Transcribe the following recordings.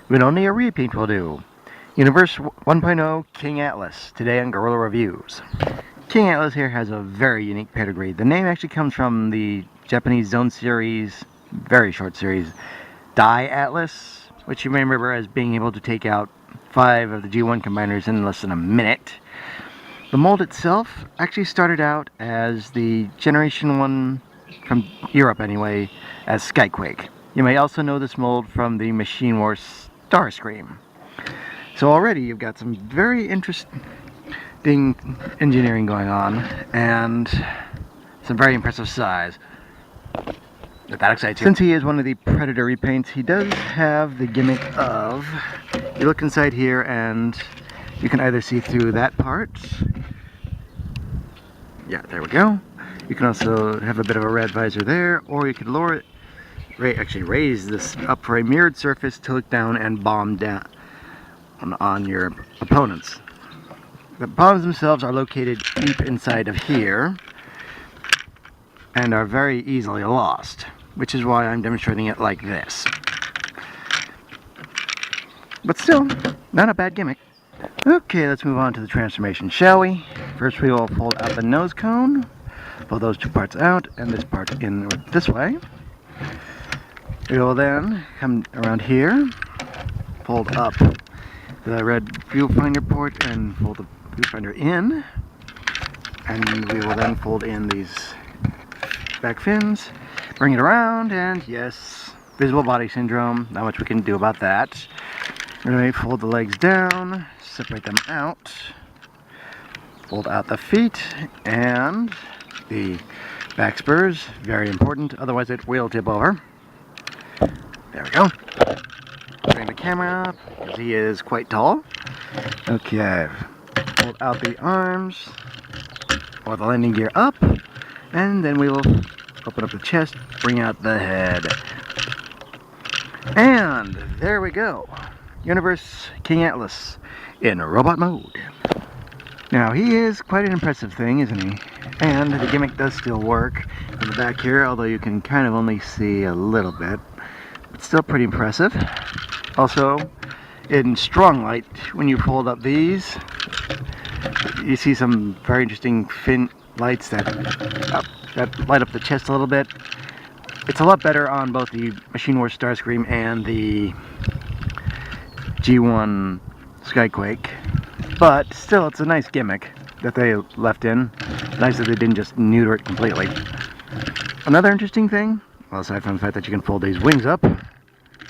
when only a repaint will do. Universe 1.0 King Atlas, today on Gorilla Reviews. King Atlas here has a very unique pedigree. The name actually comes from the Japanese Zone series, very short series, Dai Atlas, which you may remember as being able to take out 5 of the G1 combiners in less than a minute. The mold itself actually started out as the Generation 1, from Europe anyway, as Skyquake. You may also know this mold from the Machine Wars Starscream. So already you've got some very interesting engineering going on and some very impressive size. That excites you. Since he is one of the Predator repaints, he does have the gimmick of, you look inside here and you can either see through that part. Yeah, there we go. You can also have a bit of a red visor there, or you could lower it, actually raise this up for a mirrored surface to look down and bomb down on your opponents. The bombs themselves are located deep inside of here and are very easily lost, which is why I'm demonstrating it like this. But still, not a bad gimmick. Okay, let's move on to the transformation, shall we? First we will fold out the nose cone, pull those two parts out and this part in this way. We will then come around here, fold up the red viewfinder port and fold the viewfinder in, and we will then fold in these back fins, bring it around, and yes, visible body syndrome, not much we can do about that. We're going to fold the legs down, separate them out, fold out the feet and the back spurs, very important, otherwise it will tip over. There we go. Bring the camera up, because he is quite tall. Okay, fold out the arms, or the landing gear up, and then we will open up the chest, bring out the head. And there we go. Universe King Atlas in robot mode. Now, he is quite an impressive thing, isn't he? And the gimmick does still work in the back here, although you can kind of only see a little bit. It's still pretty impressive. Also, in strong light, when you fold up these, you see some very interesting fin lights that light up the chest a little bit. It's a lot better on both the Machine Wars Starscream and the G1 Skyquake, but still it's a nice gimmick that they left in. Nice that they didn't just neuter it completely. Another interesting thing, well, aside from the fact that you can fold these wings up,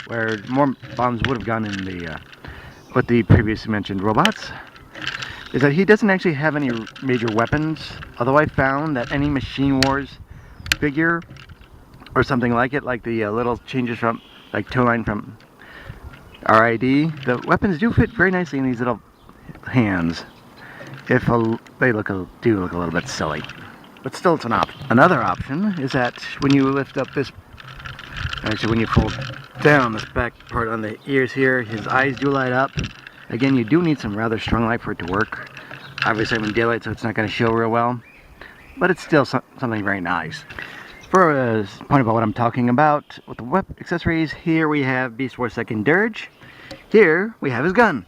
where more bombs would have gone in the with the previously mentioned robots, is that he doesn't actually have any major weapons, although I found that any Machine Wars figure or something like it, like the little changes from, like toe line from RID, the weapons do fit very nicely in these little hands, if they do look a little bit silly. But still, it's an option. Another option is that when you lift up this, actually when you fold down this back part on the ears here, his eyes do light up. Again, you do need some rather strong light for it to work. Obviously I'm in daylight, so it's not going to show real well, but it's still something very nice. For a point about what I'm talking about, with the accessories, here we have Beast Wars 2nd Dirge. Here we have his gun.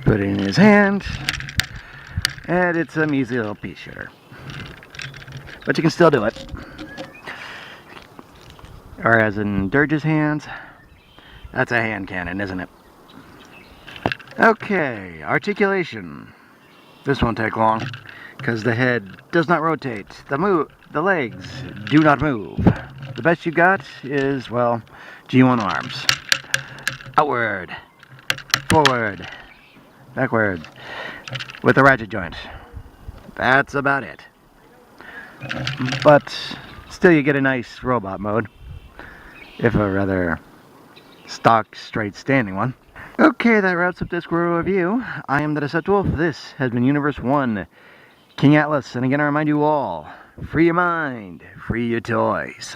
Put it in his hand, and it's a measly little pea shooter. But you can still do it. Or as in Dirge's hands, that's a hand cannon, isn't it? Okay, articulation. This won't take long, because the head does not rotate. The legs do not move. The best you got is, well, G1 arms. Outward, forward, backward, with a ratchet joint. That's about it. But still you get a nice robot mode, if a rather stock, straight, standing one. Okay, that wraps up this Gorilla review. I am the Deceptive Wolf. This has been Universe 1 King Atlas, and again I remind you all, free your mind, free your toys.